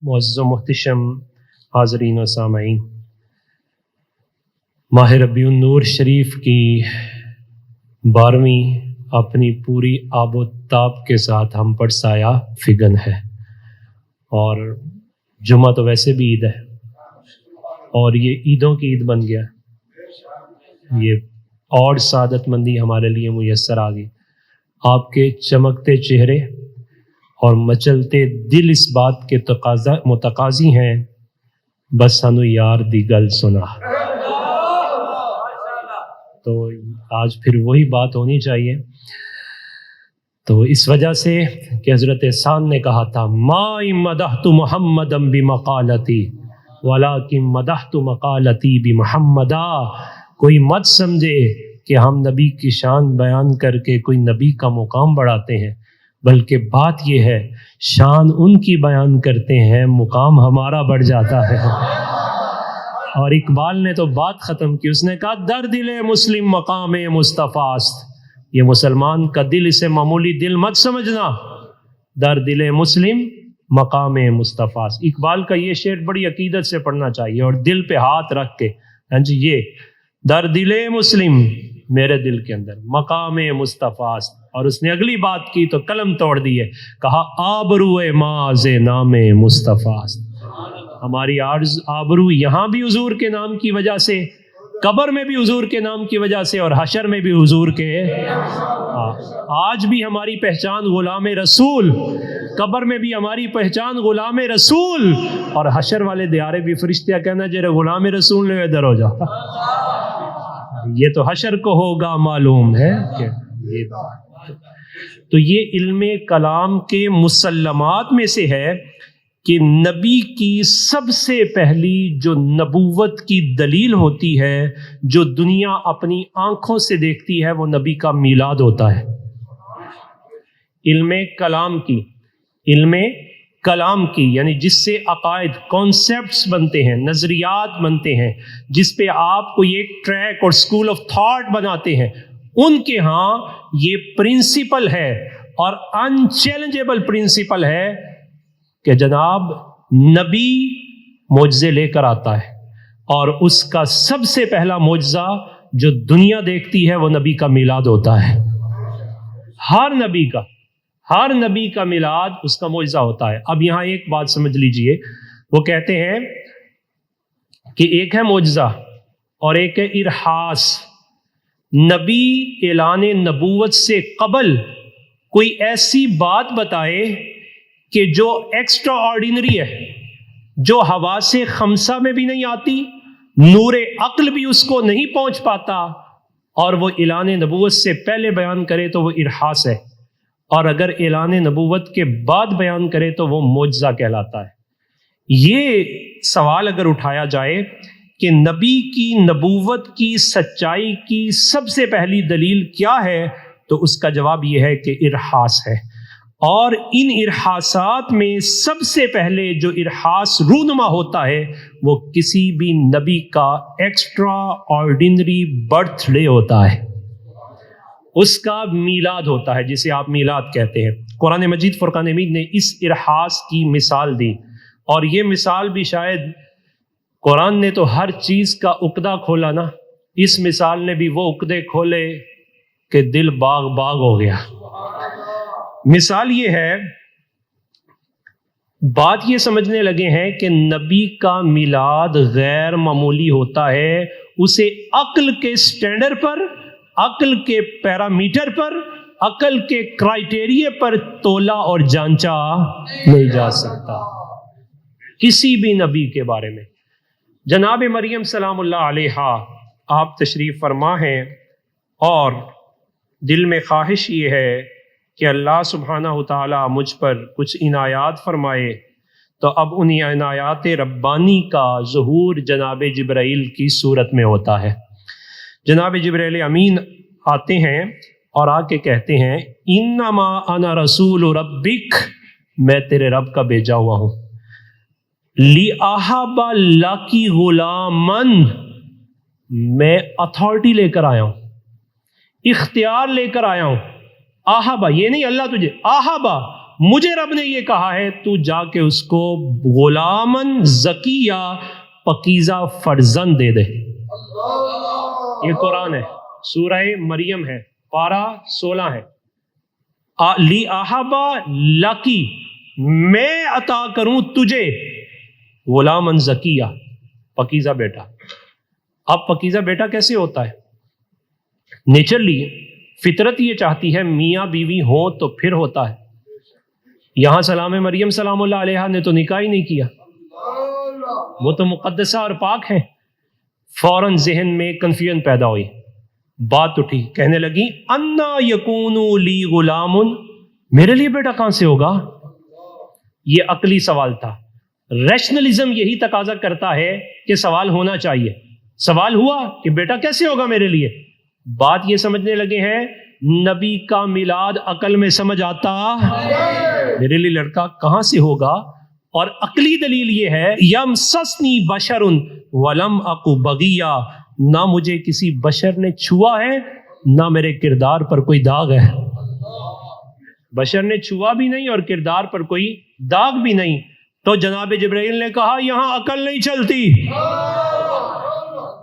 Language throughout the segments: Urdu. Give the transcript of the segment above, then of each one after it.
معزز و محتشم حاضرین و سامعین، ماہ ربیع النور شریف کی 12ویں اپنی پوری آب و تاب کے ساتھ ہم پر سایہ فگن ہے، اور جمعہ تو ویسے بھی عید ہے اور یہ عیدوں کی عید بن گیا، یہ اور سعادت مندی ہمارے لیے میسر آ گئی۔ آپ کے چمکتے چہرے اور مچلتے دل اس بات کے متقاضی ہیں، بس سانو یار دی گل سنا۔ تو آج پھر وہی بات ہونی چاہیے۔ تو اس وجہ سے کہ حضرت احسان نے کہا تھا ما مدحت محمدا بمقالتی ولکن مدحت مقالتی بمحمدا، کوئی مت سمجھے کہ ہم نبی کی شان بیان کر کے کوئی نبی کا مقام بڑھاتے ہیں، بلکہ بات یہ ہے شان ان کی بیان کرتے ہیں، مقام ہمارا بڑھ جاتا ہے۔ اور اقبال نے تو بات ختم کی، اس نے کہا در دل مسلم مقام مصطفیٰ است، یہ مسلمان کا دل اسے معمولی دل مت سمجھنا، در دل مسلم مقام مصطفیٰ است۔ اقبال کا یہ شعر بڑی عقیدت سے پڑھنا چاہیے اور دل پہ ہاتھ رکھ کے، ہاں جی، یہ در دل مسلم، میرے دل کے اندر مقام مصطفیٰ است۔ اور اس نے اگلی بات کی تو قلم توڑ دی ہے، کہا آبرو ماز نام مصطفیٰ است، ہماری آبرو یہاں بھی حضور کے نام کی وجہ سے، قبر میں بھی حضور کے نام کی وجہ سے، اور حشر میں بھی حضور کے۔ آج بھی ہماری پہچان غلام رسول، قبر میں بھی ہماری پہچان غلام رسول، اور حشر والے دیارے بھی فرشتہ کہنا جرے غلام رسول نے ادھر ہو جا، یہ تو حشر کو ہوگا معلوم ہے کہ یہ بات۔ تو یہ علم کلام کے مسلمات میں سے ہے کہ نبی کی سب سے پہلی جو نبوت کی دلیل ہوتی ہے، جو دنیا اپنی آنکھوں سے دیکھتی ہے، وہ نبی کا میلاد ہوتا ہے۔ علم کلام کی یعنی جس سے عقائد، کانسیپٹس بنتے ہیں، نظریات بنتے ہیں، جس پہ آپ کوئی ایک ٹریک اور سکول آف تھاٹ بناتے ہیں، ان کے ہاں یہ پرنسپل ہے اور انچیلنجیبل پرنسپل ہے کہ جناب نبی معجزے لے کر آتا ہے، اور اس کا سب سے پہلا معجزہ جو دنیا دیکھتی ہے وہ نبی کا میلاد ہوتا ہے۔ ہر نبی کا میلاد اس کا معجزہ ہوتا ہے۔ اب یہاں ایک بات سمجھ لیجئے، وہ کہتے ہیں کہ ایک ہے معجزہ اور ایک ہے ارحاس۔ نبی اعلان نبوت سے قبل کوئی ایسی بات بتائے کہ جو ایکسٹرا آرڈینری ہے، جو حواس خمسہ میں بھی نہیں آتی، نور عقل بھی اس کو نہیں پہنچ پاتا، اور وہ اعلان نبوت سے پہلے بیان کرے تو وہ ارحاس ہے، اور اگر اعلان نبوت کے بعد بیان کرے تو وہ معجزہ کہلاتا ہے۔ یہ سوال اگر اٹھایا جائے کہ نبی کی نبوت کی سچائی کی سب سے پہلی دلیل کیا ہے، تو اس کا جواب یہ ہے کہ ارحاس ہے، اور ان ارحاسات میں سب سے پہلے جو ارحاس رونما ہوتا ہے وہ کسی بھی نبی کا ایکسٹرا آرڈینری برتھ ڈے ہوتا ہے، اس کا میلاد ہوتا ہے، جسے آپ میلاد کہتے ہیں۔ قرآن مجید فرقان حمید نے اس ارحاس کی مثال دی، اور یہ مثال بھی شاید قرآن نے تو ہر چیز کا عقدہ کھولا نا، اس مثال نے بھی وہ عقدے کھولے کہ دل باغ باغ ہو گیا۔ مثال یہ ہے، بات یہ سمجھنے لگے ہیں کہ نبی کا میلاد غیر معمولی ہوتا ہے، اسے عقل کے سٹینڈرڈ پر، عقل کے پیرامیٹر پر، عقل کے کرائیٹیریے پر تولا اور جانچا نہیں جا سکتا کسی بھی نبی کے بارے میں۔ جناب مریم سلام اللہ علیہا آپ تشریف فرما ہیں، اور دل میں خواہش یہ ہے کہ اللہ سبحانہ تعالیٰ مجھ پر کچھ عنایات فرمائے، تو اب ان عنایات ربانی کا ظہور جناب جبرائیل کی صورت میں ہوتا ہے۔ جناب جبرائیل امین آتے ہیں اور آ کے کہتے ہیں انما انا رسول ربک، میں تیرے رب کا بھیجا ہوا ہوں، لِأَحَبَ لَكِ غُلَامًا، میں اتھارٹی لے کر آیا ہوں، اختیار لے کر آیا ہوں۔ آہبا یہ نہیں اللہ تجھے، آہبا مجھے رب نے یہ کہا ہے تو جا کے اس کو غلامن زکیہ پاکیزہ فرزند دے دے. یہ قرآن ہے، سورہ مریم ہے، پارہ 16 ہے. لی احبا لکی، میں عطا کروں تجھے غلامن زکیہ پاکیزہ بیٹا. اب پاکیزہ بیٹا کیسے ہوتا ہے؟ نیچرلی فطرت یہ چاہتی ہے میاں بیوی ہوں تو پھر ہوتا ہے. یہاں سلام مریم سلام اللہ علیہا نے تو نکاح ہی نہیں کیا، وہ تو مقدسہ اور پاک ہیں. فوراً ذہن میں کنفیوژن پیدا ہوئی، بات اٹھی، کہنے لگی انا یکون لی غلام، میرے لیے بیٹا کہاں سے ہوگا؟ یہ عقلی سوال تھا. ریشنلزم یہی تقاضا کرتا ہے کہ سوال ہونا چاہیے. سوال ہوا کہ بیٹا کیسے ہوگا میرے لیے. بات یہ سمجھنے لگے ہیں نبی کا میلاد عقل میں سمجھ آتا، میرے لیے لڑکا کہاں سے ہوگا؟ اور عقلی دلیل یہ ہے یمسسنی بشر ولم اکو بغیہ، نہ مجھے کسی بشر نے چھوا ہے نہ میرے کردار پر کوئی داغ ہے. بشر نے چھوا بھی نہیں اور کردار پر کوئی داغ بھی نہیں. تو جناب جبرائیل نے کہا یہاں عقل نہیں چلتی،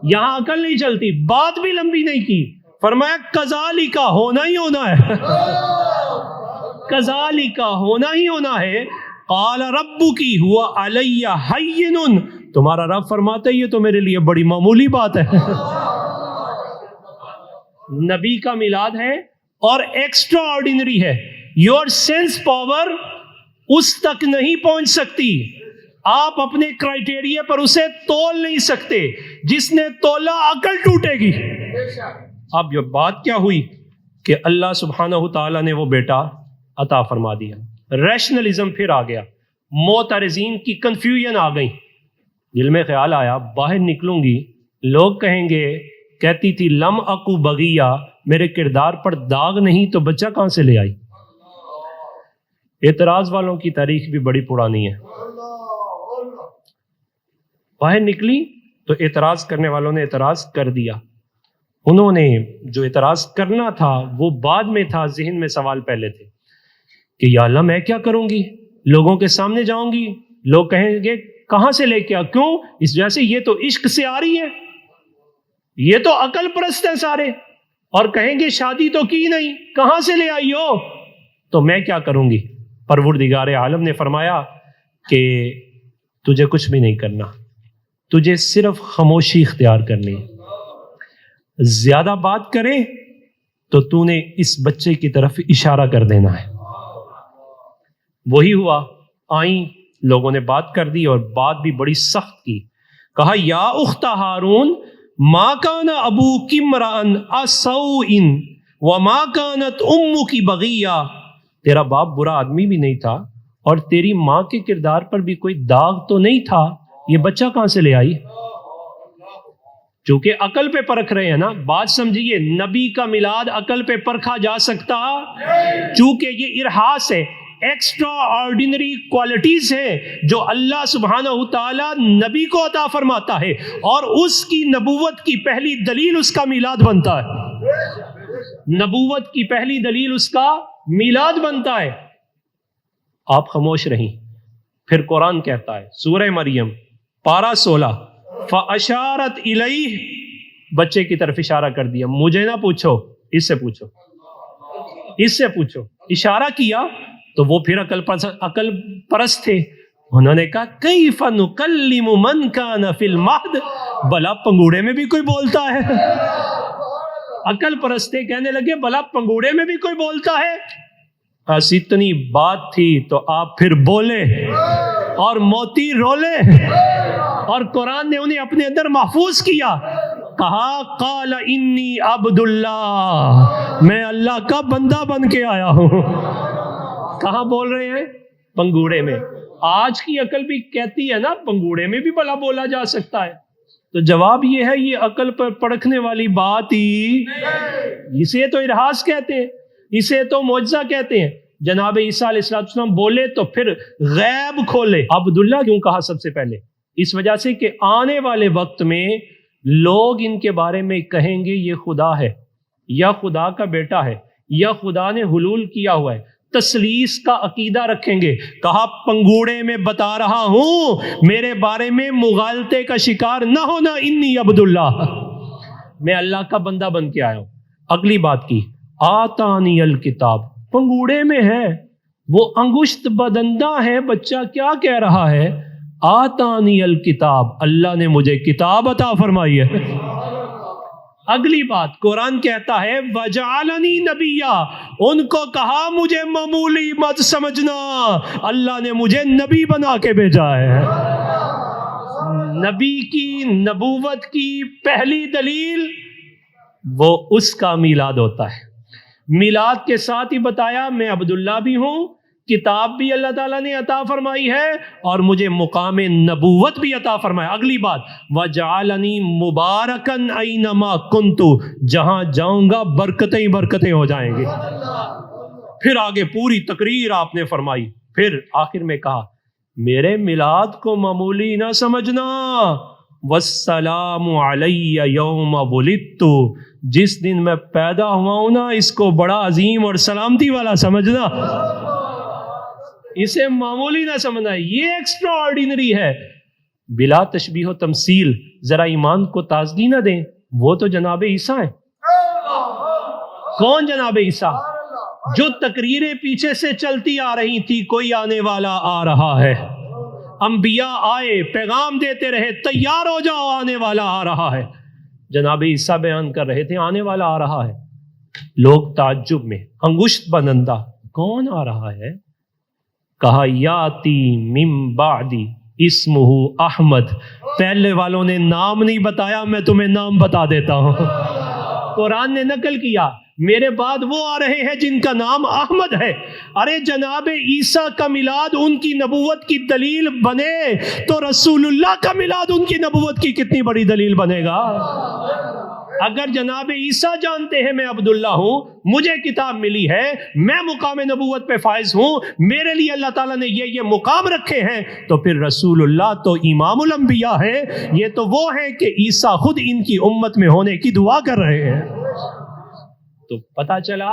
یہاں عقل نہیں چلتی. بات بھی لمبی نہیں کی، فرمایا کذالک ہونا ہی ہونا ہے، کذالک ہونا ہی ہونا ہے. قال ربک هو علی ہین، تمہارا رب فرماتا ہے یہ تو میرے لیے بڑی معمولی بات ہے. نبی کا میلاد ہے اور ایکسٹرا آرڈینری ہے. یور سینس پاور اس تک نہیں پہنچ سکتی، آپ اپنے کرائیٹیریا پر اسے تول نہیں سکتے. جس نے تولا عقل ٹوٹے گی. اب یہ بات کیا ہوئی کہ اللہ سبحانہ تعالیٰ نے وہ بیٹا عطا فرما دیا. ریشنلزم پھر آ گیا، معترضین کی کنفیوژن آ گئی. دل میں خیال آیا باہر نکلوں گی لوگ کہیں گے کہتی تھی لم اکو بغیہ، میرے کردار پر داغ نہیں تو بچہ کہاں سے لے آئی. اعتراض والوں کی تاریخ بھی بڑی پرانی ہے. باہر نکلی تو اعتراض کرنے والوں نے اعتراض کر دیا. انہوں نے جو اعتراض کرنا تھا وہ بعد میں تھا، ذہن میں سوال پہلے تھے کہ یا اللہ میں کیا کروں گی، لوگوں کے سامنے جاؤں گی، لوگ کہیں گے کہاں سے لے کے آ، کیوں؟ اس وجہ سے یہ تو عشق سے آ رہی ہے، یہ تو عقل پرست ہیں سارے، اور کہیں گے شادی تو کی نہیں، کہاں سے لے آئی ہو؟ تو میں کیا کروں گی؟ پروردگار عالم نے فرمایا کہ تجھے کچھ بھی نہیں کرنا، تجھے صرف خاموشی اختیار کرنی ہے. زیادہ بات کرے تو نے اس بچے کی طرف اشارہ کر دینا ہے. وہی ہوا، آئیں لوگوں نے بات کر دی اور بات بھی بڑی سخت کی. کہا یا اخت ہارون ما کان ابوک امرأ سوء وما کانت امک بغیہ، تیرا باپ برا آدمی بھی نہیں تھا اور تیری ماں کے کردار پر بھی کوئی داغ تو نہیں تھا، یہ بچہ کہاں سے لے آئی؟ چونکہ عقل پہ پرکھ رہے ہیں نا، بات سمجھیے. نبی کا میلاد عقل پہ پرکھا جا سکتا؟ چونکہ یہ ارہاس ہے، ایکسٹرا آرڈینری کوالٹیز ہیں جو اللہ سبحانہ تعالیٰ نبی کو عطا فرماتا ہے، اور اس کی نبوت کی پہلی دلیل اس کا میلاد بنتا ہے. نبوت کی پہلی دلیل اس کا میلاد بنتا ہے. آپ خاموش رہیں. پھر قرآن کہتا ہے سورہ مریم پارہ 16 فَأَشَارَتْ إِلَيْهِ، بچے کی طرف اشارہ کر دیا. مجھے نہ پوچھو، اس سے پوچھو، اس سے پوچھو. اشارہ کیا تو وہ پھر عقل پرست تھے. انہوں نے کہا کیف نکلم من کان فی المہد، بلا پنگوڑے میں بھی کوئی بولتا ہے. عقل پرست تھے، کہنے لگے بلا پنگوڑے میں بھی کوئی بولتا ہے. بس اتنی بات تھی تو آپ پھر بولے اور موتی رولے، اور قرآن نے انہیں اپنے اندر محفوظ کیا. کہا قال انی عبد اللہ، میں اللہ کا بندہ بن کے آیا ہوں. کہاں بول رہے ہیں؟ پنگوڑے میں. آج کی عقل بھی کہتی ہے نا پنگوڑے میں بھی بلا بولا جا سکتا ہے. تو جواب یہ ہے یہ عقل پر پرکھنے والی بات ہی، اسے تو ارہاس کہتے ہیں، اسے تو معجزہ کہتے ہیں. جناب عیسیٰ علیہ السلام بولے تو پھر غیب کھولے. عبداللہ کیوں کہا سب سے پہلے؟ اس وجہ سے کہ آنے والے وقت میں لوگ ان کے بارے میں کہیں گے یہ خدا ہے یا خدا کا بیٹا ہے یا خدا نے حلول کیا ہوا ہے. تسلیس کا عقیدہ رکھیں گے. کہا پنگوڑے میں بتا رہا ہوں میرے بارے میں مغالطے کا شکار نہ ہونا، انی عبداللہ، میں اللہ کا بندہ بن کے آیا ہوں. اگلی بات کی آتانی الکتاب، پنگوڑے میں ہے، وہ انگشت بدندہ ہے بچہ، کیا کہہ رہا ہے؟ آتانی الکتاب، اللہ نے مجھے کتاب عطا فرمائی ہے. اگلی بات قرآن کہتا ہے وجعلنی نبیا، ان کو کہا مجھے معمولی مت سمجھنا، اللہ نے مجھے نبی بنا کے بھیجا ہے. نبی کی نبوت کی پہلی دلیل وہ اس کا میلاد ہوتا ہے. میلاد کے ساتھ ہی بتایا میں عبداللہ بھی ہوں، کتاب بھی اللہ تعالیٰ نے عطا فرمائی ہے اور مجھے مقام نبوت بھی عطا فرمایا. اگلی بات وجعلنی مبارکن اینما کنت، جہاں جاؤں گا برکتیں ہی برکتیں ہو جائیں گی. پھر آگے پوری تقریر آپ نے فرمائی. پھر آخر میں کہا میرے میلاد کو معمولی نہ سمجھنا، والسلام علی یوم ولدت، جس دن میں پیدا ہوا ہوں نا اس کو بڑا عظیم اور سلامتی والا سمجھنا، اسے معمولی نہ سمجھنا، یہ ایکسٹرا آرڈینری ہے. بلا تشبیہ و تمثیل ذرا ایمان کو تازگی نہ دیں، وہ تو جناب عیسیٰ ہیں. کون جناب عیسیٰ؟ جو تقریریں پیچھے سے چلتی آ رہی تھی کوئی آنے والا آ رہا ہے، انبیاء آئے پیغام دیتے رہے تیار ہو جاؤ آنے والا آ رہا ہے. جناب عیسیٰ بیان کر رہے تھے آنے والا آ رہا ہے. لوگ تعجب میں، انگشت بدندہ کون آ رہا ہے؟ کہا یاتی من بعدی اسمہ احمد، پہلے والوں نے نام نہیں بتایا، میں تمہیں نام بتا دیتا ہوں. قرآن نے نقل کیا میرے بعد وہ آ رہے ہیں جن کا نام احمد ہے. ارے جناب عیسیٰ کا میلاد ان کی نبوت کی دلیل بنے تو رسول اللہ کا میلاد ان کی نبوت کی کتنی بڑی دلیل بنے گا. اگر جناب عیسیٰ جانتے ہیں میں عبداللہ ہوں، مجھے کتاب ملی ہے، میں مقام نبوت پہ فائز ہوں، میرے لیے اللہ تعالیٰ نے یہ مقام رکھے ہیں، تو پھر رسول اللہ تو امام الانبیاء ہے. یہ تو وہ ہیں کہ عیسیٰ خود ان کی امت میں ہونے کی دعا کر رہے ہیں. تو پتہ چلا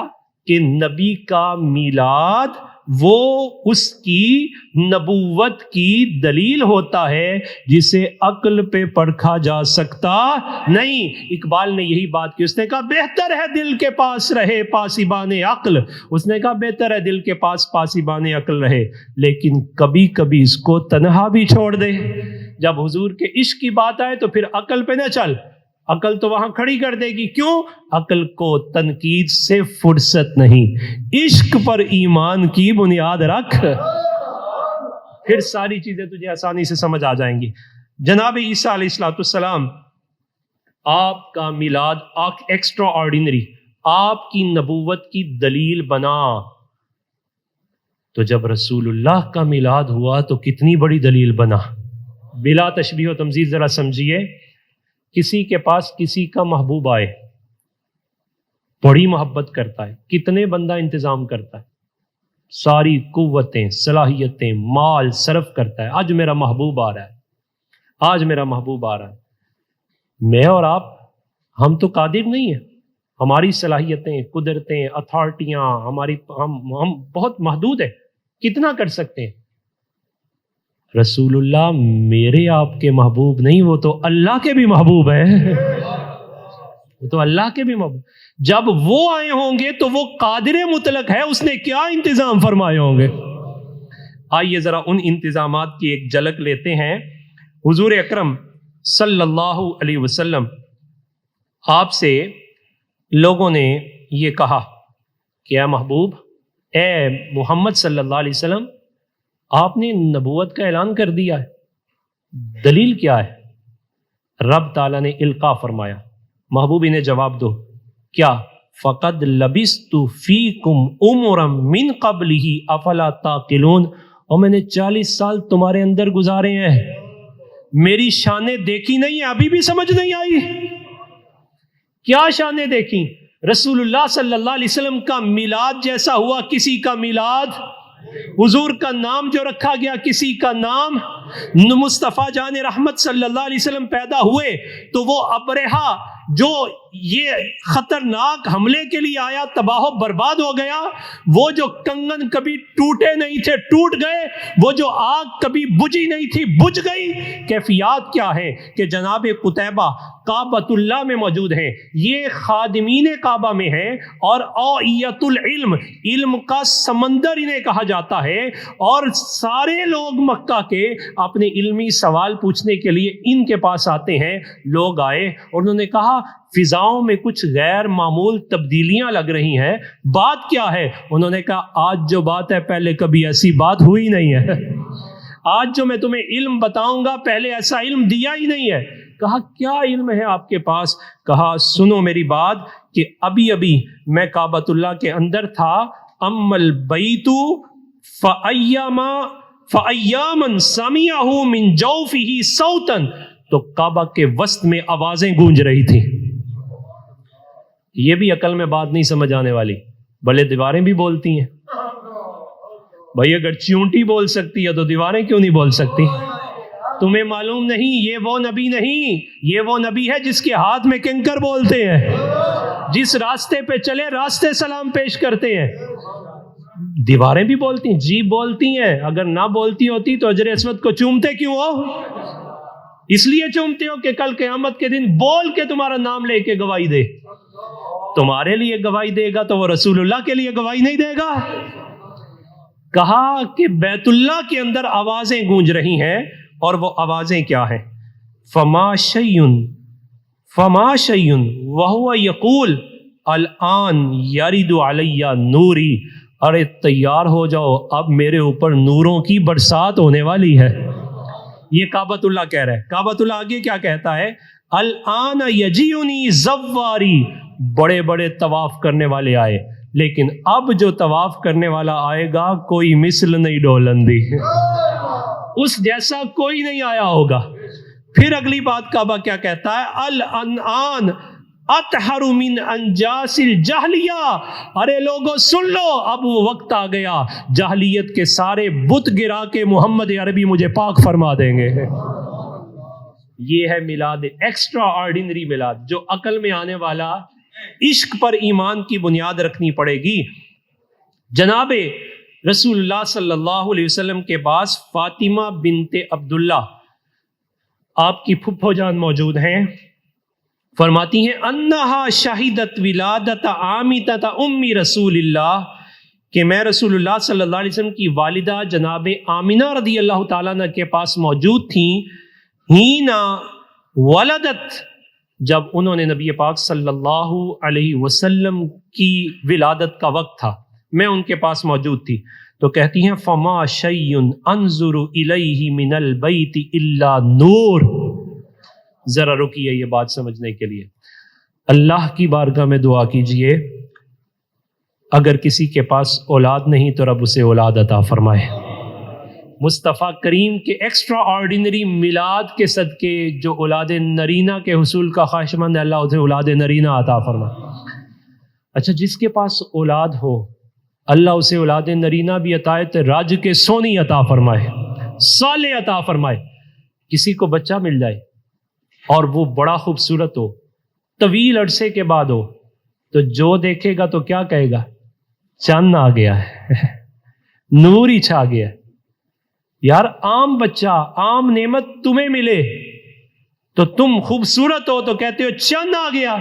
کہ نبی کا میلاد وہ اس کی نبوت کی دلیل ہوتا ہے جسے عقل پہ پرکھا جا سکتا نہیں. اقبال نے یہی بات کی، اس نے کہا بہتر ہے دل کے پاس رہے پاسبان عقل، اس نے کہا بہتر ہے دل کے پاس پاسبان عقل رہے لیکن کبھی کبھی اس کو تنہا بھی چھوڑ دے. جب حضور کے عشق کی بات آئے تو پھر عقل پہ نہ چل، عقل تو وہاں کھڑی کر دے گی. کیوں؟ عقل کو تنقید سے فرصت نہیں، عشق پر ایمان کی بنیاد رکھ، پھر ساری چیزیں تجھے آسانی سے سمجھ آ جائیں گی. جناب عیسیٰ علیہ السلام، آپ کا میلاد ایکسٹرا آرڈینری، آپ کی نبوت کی دلیل بنا. تو جب رسول اللہ کا میلاد ہوا تو کتنی بڑی دلیل بنا. بلا تشبیہ و تمثیل ذرا سمجھیے، کسی کے پاس کسی کا محبوب آئے، بڑی محبت کرتا ہے، کتنے بندہ انتظام کرتا ہے، ساری قوتیں صلاحیتیں مال صرف کرتا ہے. آج میرا محبوب آ رہا ہے، آج میرا محبوب آ رہا ہے. میں اور آپ ہم تو قادر نہیں ہیں، ہماری صلاحیتیں قدرتیں اتھارٹیاں ہم بہت محدود ہیں، کتنا کر سکتے ہیں. رسول اللہ میرے آپ کے محبوب نہیں، وہ تو اللہ کے بھی محبوب ہیں، وہ تو اللہ کے بھی محبوب. جب وہ آئے ہوں گے تو وہ قادر مطلق ہے، اس نے کیا انتظام فرمائے ہوں گے. آئیے ذرا ان انتظامات کی ایک جھلک لیتے ہیں. حضور اکرم صلی اللہ علیہ وسلم، آپ سے لوگوں نے یہ کہا کہ اے محبوب، اے محمد صلی اللہ علیہ وسلم، آپ نے نبوت کا اعلان کر دیا ہے، دلیل کیا ہے؟ رب تعالیٰ نے القا فرمایا، محبوب انہیں جواب دو. کیا؟ فقد لبثت فیکم عمرا من قبلہ افلا تعقلون، اور میں نے 40 سال تمہارے اندر گزارے ہیں، میری شانیں دیکھی نہیں ہیں، ابھی بھی سمجھ نہیں آئی. کیا شانیں دیکھی؟ رسول اللہ صلی اللہ علیہ وسلم کا میلاد جیسا ہوا کسی کا میلاد، حضور کا نام جو رکھا گیا کسی کا نام. مصطفیٰ جان رحمت صلی اللہ علیہ وسلم پیدا ہوئے تو وہ ابرہہ جو یہ خطرناک حملے کے لیے آیا تباہ و برباد ہو گیا، وہ جو کنگن کبھی ٹوٹے نہیں تھے ٹوٹ گئے، وہ جو آگ کبھی بجھی نہیں تھی بجھ گئی۔ کیفیات کیا ہے کہ جناب قتیبہ کعبۃ اللہ میں موجود ہیں، یہ خادمین کعبہ میں ہیں، اور اوعیت العلم، علم کا سمندر انہیں کہا جاتا ہے، اور سارے لوگ مکہ کے اپنے علمی سوال پوچھنے کے لیے ان کے پاس آتے ہیں۔ لوگ آئے اور انہوں نے کہا فضاؤں میں کچھ غیر معمول تبدیلیاں لگ رہی ہیں، بات کیا ہے؟ انہوں نے کہا آج جو بات ہے پہلے کبھی ایسی بات ہوئی نہیں ہے، آج جو میں تمہیں علم بتاؤں گا پہلے ایسا علم دیا ہی نہیں ہے۔ کہا کیا علم ہے آپ کے پاس؟ کہا سنو میری بات کہ ابھی ابھی میں کعبۃ اللہ کے اندر تھا، اما البیت فایاما سمعہ من جوفہ صوتا، تو کعبہ کے وسط میں آوازیں گونج رہی تھی۔ یہ بھی عقل میں بات نہیں سمجھ آنے والی، بھلے دیواریں بھی بولتی ہیں بھائی، اگر چیونٹی بول سکتی ہے تو دیواریں کیوں نہیں بول سکتی؟ تمہیں معلوم نہیں یہ وہ نبی نہیں، یہ وہ نبی ہے جس کے ہاتھ میں کنکر بولتے ہیں، جس راستے پہ چلے راستے سلام پیش کرتے ہیں۔ دیواریں بھی بولتی ہیں؟ جی بولتی ہیں، اگر نہ بولتی ہوتی تو حجر اسود کو چومتے کیوں ہو؟ اس لیے چومتے ہو کہ کل قیامت کے دن بول کے تمہارا نام لے کے گواہی دے۔ تمہارے لیے گواہی دے گا تو وہ رسول اللہ کے لیے گواہی نہیں دے گا؟ کہا کہ بیت اللہ کے اندر آوازیں گونج رہی ہیں، اور وہ آوازیں کیا ہیں؟ فما شیء وہو یقول الآن یرد علی نوری، ارے تیار ہو جاؤ اب میرے اوپر نوروں کی برسات ہونے والی ہے۔ یہ کعبۃ اللہ کہہ رہا ہے۔ کعبۃ اللہ آگے کیا کہتا ہے؟ الآن یجیونی زواری، بڑے بڑے طواف کرنے والے آئے، لیکن اب جو طواف کرنے والا آئے گا کوئی مثل نہیں ڈولندی، اس جیسا کوئی نہیں آیا ہوگا۔ پھر اگلی بات کعبہ کیا کہتا ہے؟ الان اطہر من انجاس الجاہلیہ، ارے لوگو سن لو اب وہ وقت آ گیا جاہلیت کے سارے بت گرا کے محمد عربی مجھے پاک فرما دیں گے۔ یہ ہے میلاد، ایکسٹرا آرڈینری میلاد، جو عقل میں آنے والا، عشق پر ایمان کی بنیاد رکھنی پڑے گی۔ جناب رسول اللہ صلی اللہ علیہ وسلم کے پاس فاطمہ بنت عبداللہ آپ کی پھپھو جان موجود ہیں، فرماتی ہیں انہا شہیدت ولادت عامتہ امی رسول اللہ، کہ میں رسول اللہ صلی اللہ علیہ وسلم کی والدہ جناب آمنہ رضی اللہ تعالیٰ عنہ کے پاس موجود تھیں، ہینا ولدت، جب انہوں نے نبی پاک صلی اللہ علیہ وسلم کی ولادت کا وقت تھا، میں ان کے پاس موجود تھی۔ تو کہتی ہیں فما شیء انظر الیہ من البیت الا نور۔ ذرا رکیے یہ بات سمجھنے کے لیے، اللہ کی بارگاہ میں دعا کیجئے اگر کسی کے پاس اولاد نہیں تو رب اسے اولاد عطا فرمائے۔ مصطفیٰ کریم کے ایکسٹرا آرڈینری میلاد کے صدقے جو اولاد نرینہ کے حصول کا خواہش مند ہے، اللہ اسے اولاد نرینہ عطا فرمائے۔ اچھا، جس کے پاس اولاد ہو اللہ اسے اولاد نرینہ بھی عطا راج کے سونی عطا فرمائے، صالح عطا فرمائے۔ کسی کو بچہ مل جائے اور وہ بڑا خوبصورت ہو، طویل عرصے کے بعد ہو، تو جو دیکھے گا تو کیا کہے گا؟ چاند آ گیا ہے، نور ہی چھا گیا ہے۔ یار عام بچہ، عام نعمت تمہیں ملے تو تم خوبصورت ہو تو کہتے ہو چاند آ گیا،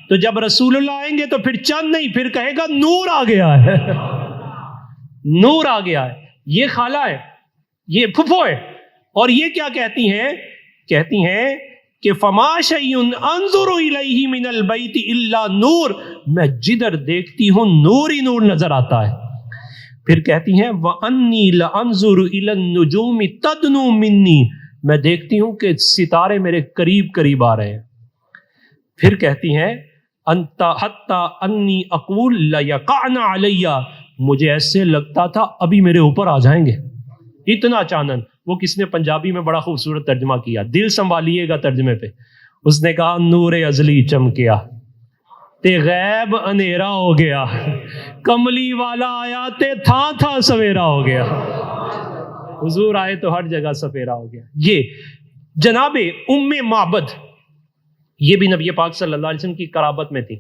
تو جب رسول اللہ آئیں گے تو پھر چاند نہیں، پھر کہے گا نور آ گیا ہے، نور آ گیا ہے۔ یہ خالہ ہے، یہ پھپھو ہے، اور یہ کیا کہتی ہیں؟ کہتی ہیں کہ فما شیء انظر الیہ من البیت الا نور، میں جدھر دیکھتی ہوں نور ہی نور نظر آتا ہے۔ پھر کہتی ہیں وَأَنِّي لَأَنظُرُ إِلَى النُّجُومِ تَدْنُو مِنِّي، میں دیکھتی ہوں کہ ستارے میرے قریب قریب آ رہے ہیں۔ پھر کہتی ہیں انت حتی انی اقول لیقعن علی، مجھے ایسے لگتا تھا ابھی میرے اوپر آ جائیں گے، اتنا چانن۔ وہ کس نے پنجابی میں بڑا خوبصورت ترجمہ کیا، دل سنبھالیے گا ترجمے پہ۔ اس نے کہا نور ازلی چمکیا تے غیب اندھیرا ہو گیا، کملی والا آیا تے تھا تھا سویرا ہو گیا۔ حضور آئے تو ہر جگہ سفیرا ہو گیا۔ یہ جناب ام معبد یہ بھی نبی پاک صلی اللہ علیہ وسلم کی قرابت میں تھی،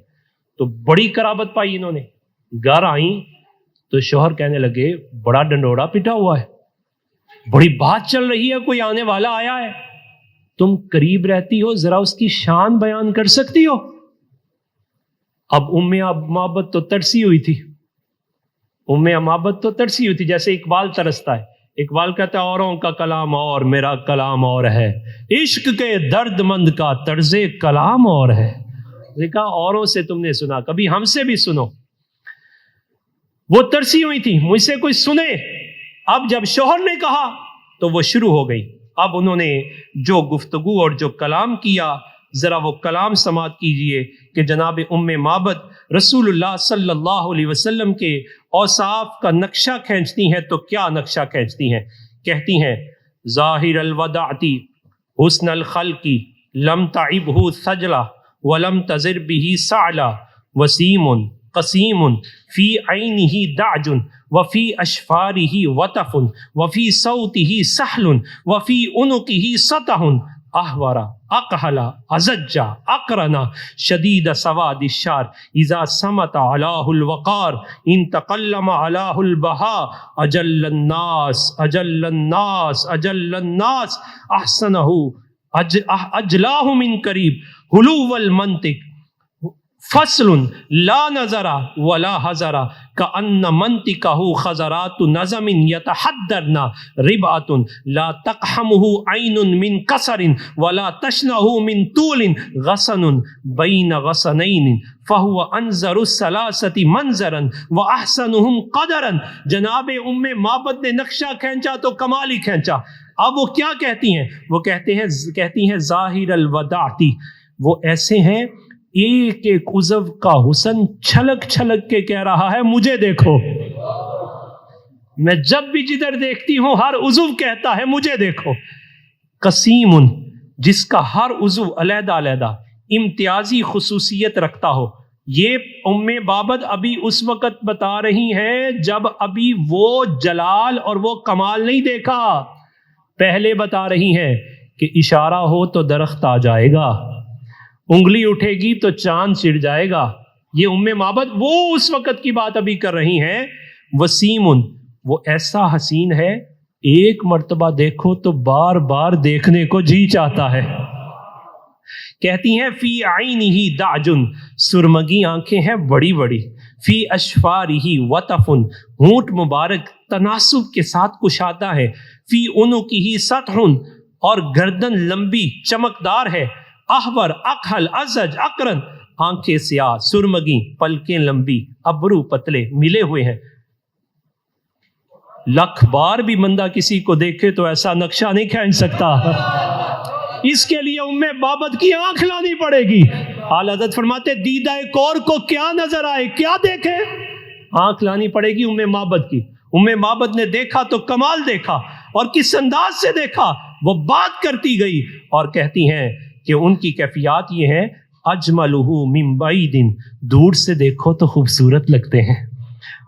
تو بڑی قرابت پائی انہوں نے. گھر آئیں تو شوہر کہنے لگے بڑا ڈنڈوڑا پٹا ہوا ہے، بڑی بات چل رہی ہے، کوئی آنے والا آیا ہے، تم قریب رہتی ہو، ذرا اس کی شان بیان کر سکتی ہو؟ اب ام امابت تو ترسی ہوئی تھی، جیسے اقبال ترستا ہے. اقبال کہتا ہے اوروں کا کلام اور میرا کلام اور ہے، عشق کے درد مند کا طرز کلام اور ہے. دیکھا اوروں سے تم نے سنا، کبھی ہم سے بھی سنو. وہ ترسی ہوئی تھی مجھ سے کوئی سنے. اب جب شوہر نے کہا تو وہ شروع ہو گئی. اب انہوں نے جو گفتگو اور جو کلام کیا، ذرا وہ کلام سماعت کیجئے کہ جناب ام معبد رسول اللہ صلی اللہ علیہ وسلم کے اوصاف کا نقشہ کھینچتی ہیں. تو کیا نقشہ کھینچتی ہیں؟ کہتی ہیں ظاہر الوداعتی حسن الخلقی لم تعبہ سجلہ ولم تزر بہ سعلا وسیم قسیم فی عینہ دعج وفی اشفارہ وطف وفی صوتہ سہل وفی عنقہ سطح احورا اقحلا ازجا اقرنا شدید سواد الشار اذا سمت علاہ الوقار ان تقلم علاہ البہا اجل الناس اجل الناس اجل الناس احسنہ اجلاہ من قریب حلو المنطق فصل لا نظر ولا حذر کأن منطقہ خزرات نظم یتحدرن ربعۃ لا تقحمہ عین من قصر ولا تشنہ من طول غصن بین غصنین فہو انظر الثلاثۃ منظرا واحسنہم قدرا. جناب ام معبد نے نقشہ کھینچا تو کمال ہی کھینچا. اب وہ کیا کہتی ہیں؟ وہ کہتی ہیں ظاہر الوداعتی، وہ ایسے ہیں ایک ایک عضو کا حسن چھلک چھلک کے کہہ رہا ہے مجھے دیکھو. میں جب بھی جدھر دیکھتی ہوں ہر عضو کہتا ہے مجھے دیکھو. قسیم، جس کا ہر عضو علیحدہ علیحدہ امتیازی خصوصیت رکھتا ہو. یہ ام بابد ابھی اس وقت بتا رہی ہیں جب ابھی وہ جلال اور وہ کمال نہیں دیکھا. پہلے بتا رہی ہیں کہ اشارہ ہو تو درخت آ جائے گا، انگلی اٹھے گی تو چاند چڑ جائے گا. یہ ام معبد وہ اس وقت کی بات ابھی کر رہی ہیں. وسیم، وہ ایسا حسین ہے ایک مرتبہ دیکھو تو بار بار دیکھنے کو جی چاہتا ہے. کہتی ہیں فی عینہ دعج، سرمگی آنکھیں ہیں بڑی بڑی. فی اشفارہ وطف، ہونٹ مبارک تناسب کے ساتھ کشادہ ہے. فی عنقہ سطح، اور گردن لمبی چمکدار ہے. احور اقحل ازج اقرن، آنکھیں سیاہ سرمگی پلکیں لمبی ابرو پتلے ملے ہوئے ہیں. لکھ بار بھی بندہ کسی کو دیکھے تو ایسا نقشہ نہیں کھینچ سکتا. اس کے لیے ام بابد کی آنکھ لانی پڑے گی. اعلیٰ حضرت فرماتے دیدہ کور کو کیا نظر آئے، کیا دیکھے؟ آنکھ لانی پڑے گی ام معبد کی. ام معبد نے دیکھا تو کمال دیکھا، اور کس انداز سے دیکھا. وہ بات کرتی گئی اور کہتی ہیں کہ ان کی کیفیات یہ ہیں اجملہ من بعید، دور سے دیکھو تو خوبصورت لگتے ہیں.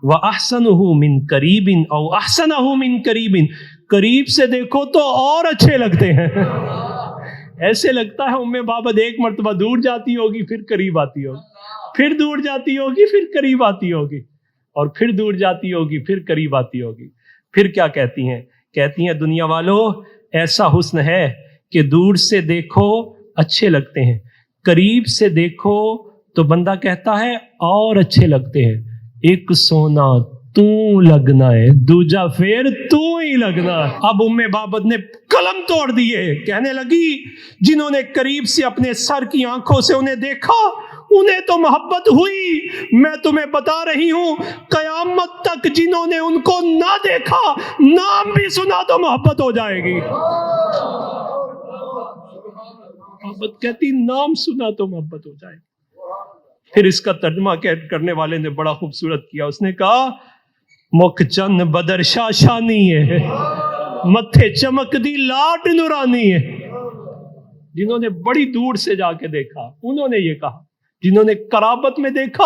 واحسنہ من قریب او احسنہ من قریب، قریب سے دیکھو تو اور اچھے لگتے ہیں. ایسے لگتا ہے ام بابد ایک مرتبہ دور جاتی ہوگی پھر قریب آتی ہوگی، پھر دور جاتی ہوگی پھر قریب آتی ہوگی، اور پھر دور جاتی ہوگی پھر قریب آتی ہوگی. پھر کیا کہتی ہیں؟ کہتی ہیں دنیا والو ایسا حسن ہے کہ دور سے دیکھو اچھے لگتے ہیں، قریب سے دیکھو تو بندہ کہتا ہے اور اچھے لگتے ہیں. ایک سونا تو لگنا ہے، دوجا پھر تو ہی لگنا ہے. اب ام بابد نے قلم توڑ دیے، کہنے لگی جنہوں نے قریب سے اپنے سر کی آنکھوں سے انہیں دیکھا انہیں تو محبت ہوئی. میں تمہیں بتا رہی ہوں قیامت تک جنہوں نے ان کو نہ دیکھا نام بھی سنا تو محبت ہو جائے گی. محبت کہتی نام سنا تو محبت ہو جائے گی. پھر اس کا ترجمہ کرنے والے نے بڑا خوبصورت کیا. اس نے کہا مکھ چند بدر شاشانی ہے، متھے چمک دی لاٹ نورانی ہے. جنہوں نے بڑی دور سے جا کے دیکھا انہوں نے یہ کہا. جنہوں نے قرابت میں دیکھا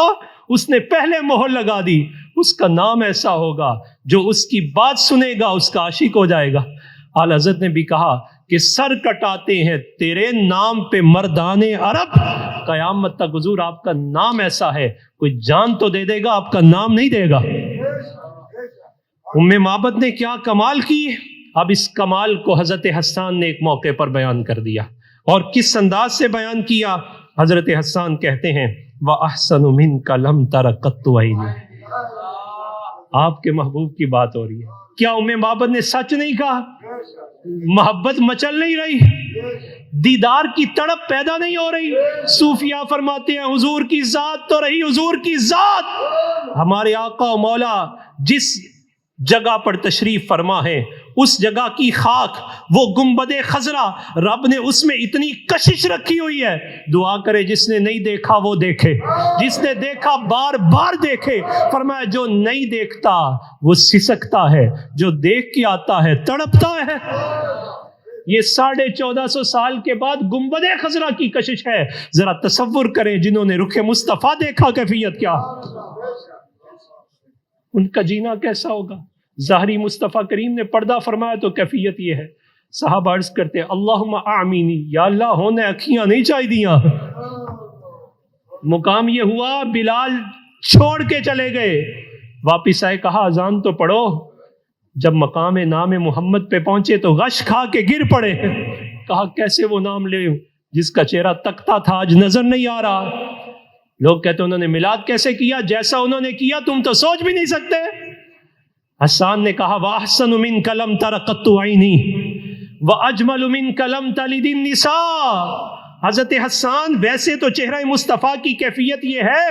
اس نے پہلے مہر لگا دی، اس کا نام ایسا ہوگا جو اس کی بات سنے گا اس کا عاشق ہو جائے گا. اعلیٰ حضرت نے بھی کہا کہ سر کٹاتے ہیں تیرے نام پہ مردانے عرب. قیامت تک حضور آپ کا نام ایسا ہے کوئی جان تو دے دے گا، آپ کا نام نہیں دے گا. ام معبد نے کیا کمال کی. اب اس کمال کو حضرت حسان نے ایک موقع پر بیان کر دیا، اور کس انداز سے بیان کیا. حضرت حسان کہتے ہیں وَأَحْسَنُ مِنْكَ لَمْ تَرَ قَطُّ عَيْنِي. آپ کے محبوب کی بات ہو رہی ہے. کیا ام معبد نے سچ نہیں کہا؟ محبت مچل نہیں رہی؟ دیدار کی تڑپ پیدا نہیں ہو رہی؟ صوفیاء فرماتے ہیں حضور کی ذات تو رہی، حضور کی ذات. ہمارے آقا و مولا جس جگہ پر تشریف فرما ہے اس جگہ کی خاک، وہ گنبد خضرا، رب نے اس میں اتنی کشش رکھی ہوئی ہے. دعا کرے جس نے نہیں دیکھا وہ دیکھے، جس نے دیکھا بار بار دیکھے. فرمایا جو نہیں دیکھتا وہ سسکتا ہے، جو دیکھ کے آتا ہے تڑپتا ہے. یہ 1450 سال کے بعد گنبد خضرا کی کشش ہے. ذرا تصور کریں جنہوں نے رخ مصطفیٰ دیکھا کیفیت کیا، ان کا جینا کیسا ہوگا. ظاہری مصطفیٰ کریم نے پردہ فرمایا تو کیفیت یہ ہے. صحابہ عرض کرتے اللہم اعمینی، یا اللہ ہونے اکھیاں نہیں چاہی دیاں. مقام یہ ہوا بلال چھوڑ کے چلے گئے، واپس آئے، کہا اذان تو پڑھو. جب مقام نام محمد پہ پہنچے تو غش کھا کے گر پڑے. کہا کیسے وہ نام لے جس کا چہرہ تکتا تھا آج نظر نہیں آ رہا. لوگ کہتے انہوں نے میلاد کیسے کیا؟ جیسا انہوں نے کیا تم تو سوچ بھی نہیں سکتے. حسان نے کہا وَأَحْسَنُ مِنْكَ لَمْ تَرَ قَطُّ عَيْنِي وَأَجْمَلُ مِنْكَ لَمْ تَلِدِ النِّسَاء. حضرت حسان ویسے تو چہرہ مصطفیٰ کی کیفیت یہ ہے.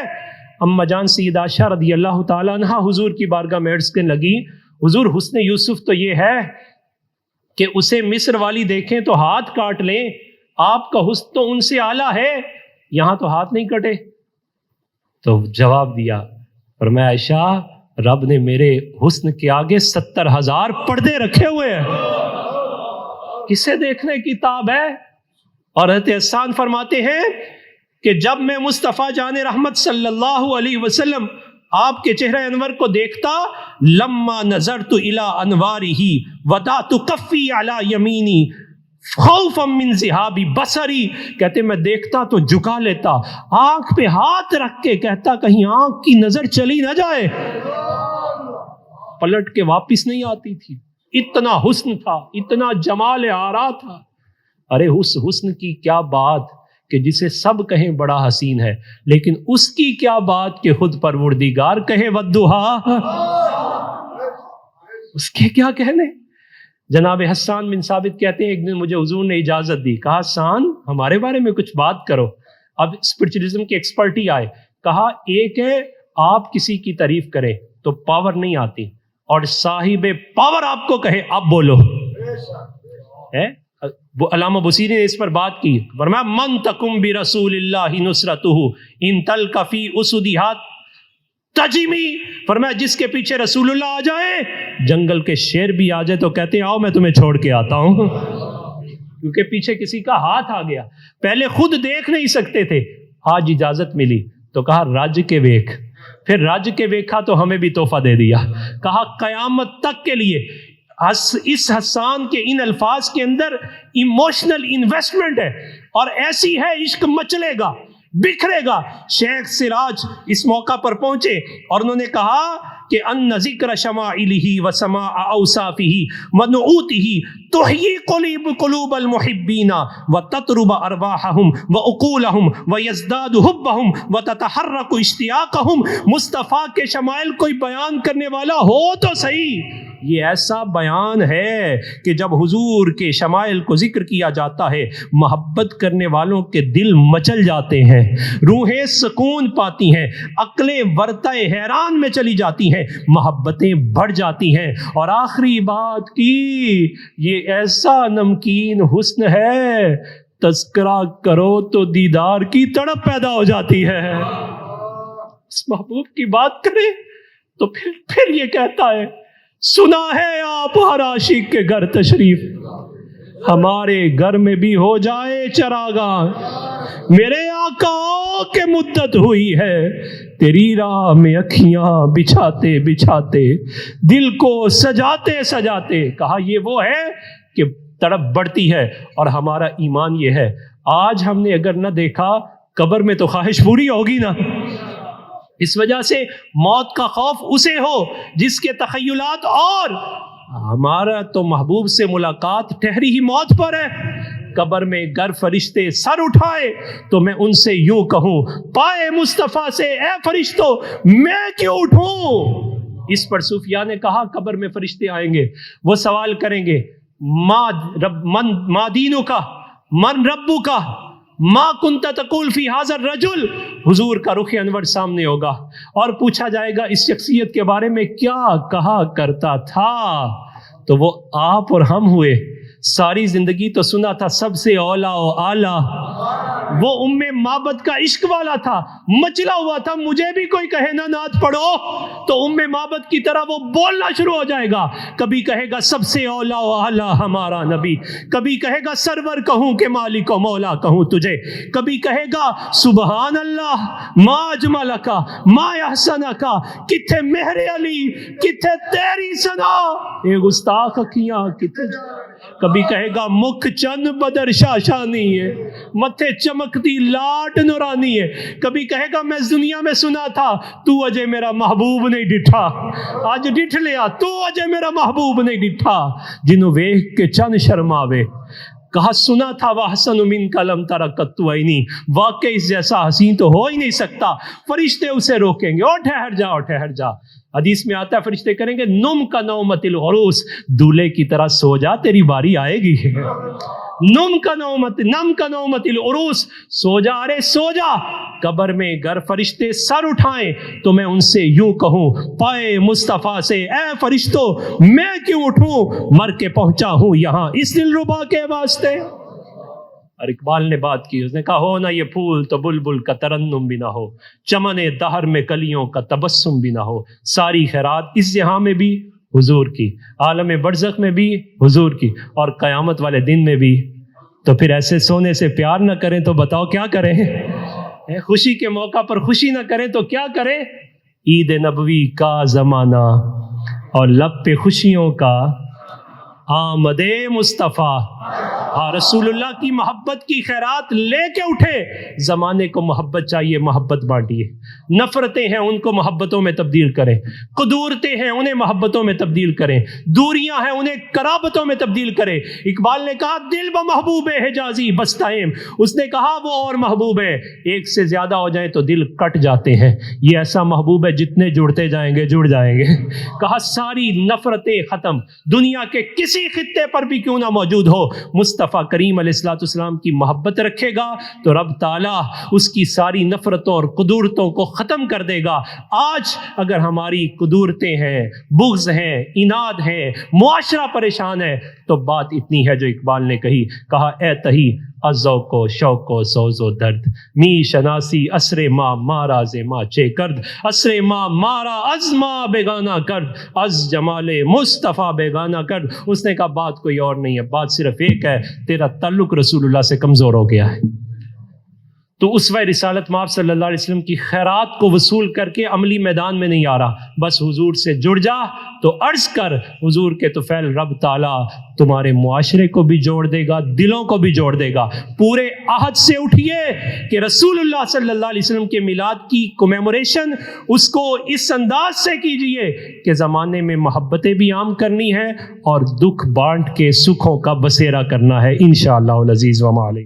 اما جان سیدہ عائشہ رضی اللہ تعالیٰ عنہ حضور کی بارگاہ میں عرض کرنے لگی حضور حسن یوسف تو یہ ہے کہ اسے مصر والی دیکھیں تو ہاتھ کاٹ لیں، آپ کا حسن تو ان سے اعلیٰ ہے، یہاں تو ہاتھ نہیں کٹے. تو جواب دیا فرمایا عائشہ رب نے میرے حسن کے آگے 70,000 پردے رکھے ہوئے ہیں، کسے دیکھنے کی تاب ہے. اور حضرت حسان فرماتے ہیں کہ جب میں مصطفیٰ جان رحمت صلی اللہ علیہ وسلم آپ کے چہرہ انور کو دیکھتا لما نظرت الی انوارہ وضعت کفی علی یمینی خوفا من ذہاب بصری. کہتے میں دیکھتا تو جھکا لیتا، آنکھ پہ ہاتھ رکھ کے کہتا کہیں آنکھ کی نظر چلی نہ جائے. پلٹ کے واپس نہیں آتی تھی، اتنا حسن تھا، اتنا جمال آرا تھا. ارے اس حسن کی کیا بات کہ جسے سب کہیں بڑا حسین ہے، لیکن اس کی کیا بات کہ خود پروردگار کہے والضحیٰ، اس کے کیا کہنے. جناب حسان بن ثابت کہتے ہیں ایک دن مجھے حضور نے اجازت دی، کہا حسان ہمارے بارے میں کچھ بات کرو. اب اسپرچولیزم کے ایکسپرٹ ہی آئے. کہا ایک ہے آپ کسی کی تعریف کریں تو پاور نہیں آتی، اور صاحب پاور آپ کو کہے اب بولو. علامہ بصیری نے اس پر بات کی، فرمایا من تکم برسول اللہ نصرتہ ان تلک فی اسدھا تجمی. فرمایا جس کے پیچھے رسول اللہ آ جائے، جنگل کے شیر بھی آ جائے تو کہتے ہیں آؤ میں تمہیں چھوڑ کے آتا ہوں، کیونکہ پیچھے کسی کا ہاتھ آ گیا. پہلے خود دیکھ نہیں سکتے تھے، آج اجازت ملی تو کہا راج کے ویکھ. پھر راج کے ویکھا تو ہمیں بھی تحفہ دے دیا. کہا قیامت تک کے لیے اس حسان کے ان الفاظ کے اندر ایموشنل انویسٹمنٹ ہے، اور ایسی ہے عشق مچلے گا، بکھرے گا. شیخ سراج اس موقع پر پہنچے اور انہوں نے کہا کہ ان ذکر شمائلہ و سماع اوصافہ و نعوتہ تحیی قلوب المحبین و تطرب ارواحہم و عقولہم و یزداد حبہم و تتحرک اشتیاقہم. مصطفیٰ کے شمائل کوئی بیان کرنے والا ہو تو صحیح. یہ ایسا بیان ہے کہ جب حضور کے شمائل کو ذکر کیا جاتا ہے محبت کرنے والوں کے دل مچل جاتے ہیں، روحیں سکون پاتی ہیں، عقلیں ورطہ حیران میں چلی جاتی ہیں، محبتیں بڑھ جاتی ہیں. اور آخری بات کی یہ ایسا نمکین حسن ہے تذکرہ کرو تو دیدار کی تڑپ پیدا ہو جاتی ہے. اس محبوب کی بات کریں تو پھر یہ کہتا ہے سنا ہے آپ ہر عاشق کے گھر تشریف، ہمارے گھر میں بھی ہو جائے چراغاں. میرے آقا کے مدت ہوئی ہے تیری راہ میں اکھیاں بچھاتے بچھاتے، دل کو سجاتے سجاتے. کہا یہ وہ ہے کہ تڑپ بڑھتی ہے، اور ہمارا ایمان یہ ہے آج ہم نے اگر نہ دیکھا قبر میں تو خواہش پوری ہوگی نا۔ اس وجہ سے موت کا خوف اسے ہو جس کے تخیلات، اور ہمارا تو محبوب سے ملاقات ٹھہری ہی موت پر ہے۔ قبر میں گر فرشتے سر اٹھائے تو میں ان سے یوں کہوں پائے مصطفیٰ سے اے فرشتوں میں کیوں اٹھوں۔ اس پر صوفیاء نے کہا قبر میں فرشتے آئیں گے، وہ سوال کریں گے ما دینو کا، من ربو کا، ما کنت تقول فی ھذا الرجل۔ حضور کا رخ انور سامنے ہوگا اور پوچھا جائے گا اس شخصیت کے بارے میں کیا کہا کرتا تھا، تو وہ آپ اور ہم ہوئے، ساری زندگی تو سنا تھا سب سے اولا و اعلیٰ، وہ ام معبد کا عشق والا تھا، مچلا ہوا تھا مجھے بھی کوئی کہے نا نعت پڑھو تو ام معبد کی طرح وہ بولنا شروع ہو جائے گا، کبھی کہے گا سب سے اولا و اعلیٰ ہمارا نبی، کبھی کہے گا سرور کہوں کہ مالک و مولا کہوں تجھے، کبھی کہے گا سبحان اللہ ما اجملکا ما احسنکا، کتھے مہر علی کتھے تیری ثنا اے گستاخ اکھیاں کتھے، کبھی کہے گا مکھ چند بدر شاشانی ہے، متھے چمکتی لاٹ نورانی ہے، کبھی کہے گا میں دنیا میں سنا تھا تو اجے میرا محبوب نہیں ڈٹھا، آج ڈٹھ لیا تو اجے میرا محبوب نہیں ڈٹھا، جنوں ویکھ کے چند شرماوے، کہا سنا تھا وَحْسَنُ مِنْكَ لَمْ تَرَ قَطُّ عَيْنِي، واقعی اس جیسا حسین تو ہو ہی نہیں سکتا۔ فرشتے اسے روکیں گے اور ٹھہر جا۔ حدیث میں آتا ہے فرشتے کریں گے نم کا نومت العروس، دولہے کی طرح سو جا تیری باری آئے گی۔ نم کا نومت العروس، سو جا، ارے سو جا۔ قبر میں گر فرشتے سر اٹھائیں تو میں ان سے یوں کہوں پائے مصطفیٰ سے اے فرشتوں میں کیوں اٹھوں، مر کے پہنچا ہوں یہاں اس دلربا کے واسطے۔ اور اقبال نے بات کی، اس نے کہا ہو نہ یہ پھول تو بلبل کا ترنم بھی نہ ہو، چمن دہر میں کلیوں کا تبسم بھی نہ ہو، ساری خیرات اس جہاں میں بھی حضور کی، عالم برزخ میں بھی حضور کی، اور قیامت والے دن میں بھی۔ تو پھر ایسے سونے سے پیار نہ کریں تو بتاؤ کیا کریں؟ خوشی کے موقع پر خوشی نہ کریں تو کیا کریں؟ عید نبوی کا زمانہ اور لب پہ خوشیوں کا آمد مصطفیٰ، رسول اللہ کی محبت کی خیرات لے کے اٹھے۔ زمانے کو محبت چاہیے، محبت بانٹیے، نفرتیں ہیں ان کو محبتوں میں تبدیل کریں، قدورتیں ہیں انہیں محبتوں میں تبدیل کریں، دوریاں ہیں انہیں قرابتوں میں تبدیل کریں۔ اقبال نے کہا دل با محبوب حجازی بستائم، اس نے کہا وہ اور محبوب ہے، ایک سے زیادہ ہو جائیں تو دل کٹ جاتے ہیں، یہ ایسا محبوب ہے جتنے جڑتے جائیں گے جڑ جائیں گے۔ کہا ساری نفرتیں ختم، دنیا کے کسی خطے پر بھی کیوں نہ موجود ہو، مصطفیٰ کریم علیہ الصلوۃ والسلام کی محبت رکھے گا تو رب تعالیٰ اس کی ساری نفرتوں اور قدورتوں کو ختم کر دے گا۔ آج اگر ہماری قدورتیں ہیں، بغض ہیں، اناد ہیں، معاشرہ پریشان ہے، تو بات اتنی ہے جو اقبال نے کہی، کہا اے تہی از ذوق و شوق و سوز و درد، می شناسی اسر ما مارا ز ما چے کرد، اسر ما مارا از ما بیگانہ کرد، از جمال مصطفیٰ بیگانہ کرد۔ اس نے کہا بات کوئی اور نہیں ہے، بات صرف ایک ہے، تیرا تعلق رسول اللہ سے کمزور ہو گیا ہے۔ تو اسوہ رسالت مآب صلی اللہ علیہ وسلم کی خیرات کو وصول کر کے عملی میدان میں نہیں آ رہا، بس حضور سے جڑ جا تو عرض کر حضور کے طفیل رب تعالیٰ تمہارے معاشرے کو بھی جوڑ دے گا، دلوں کو بھی جوڑ دے گا۔ پورے عہد سے اٹھیے کہ رسول اللہ صلی اللہ علیہ وسلم کے میلاد کی کمیموریشن اس کو اس انداز سے کیجئے کہ زمانے میں محبتیں بھی عام کرنی ہے اور دکھ بانٹ کے سکھوں کا بسیرا کرنا ہے، انشاءاللہ العزیز و علیہ۔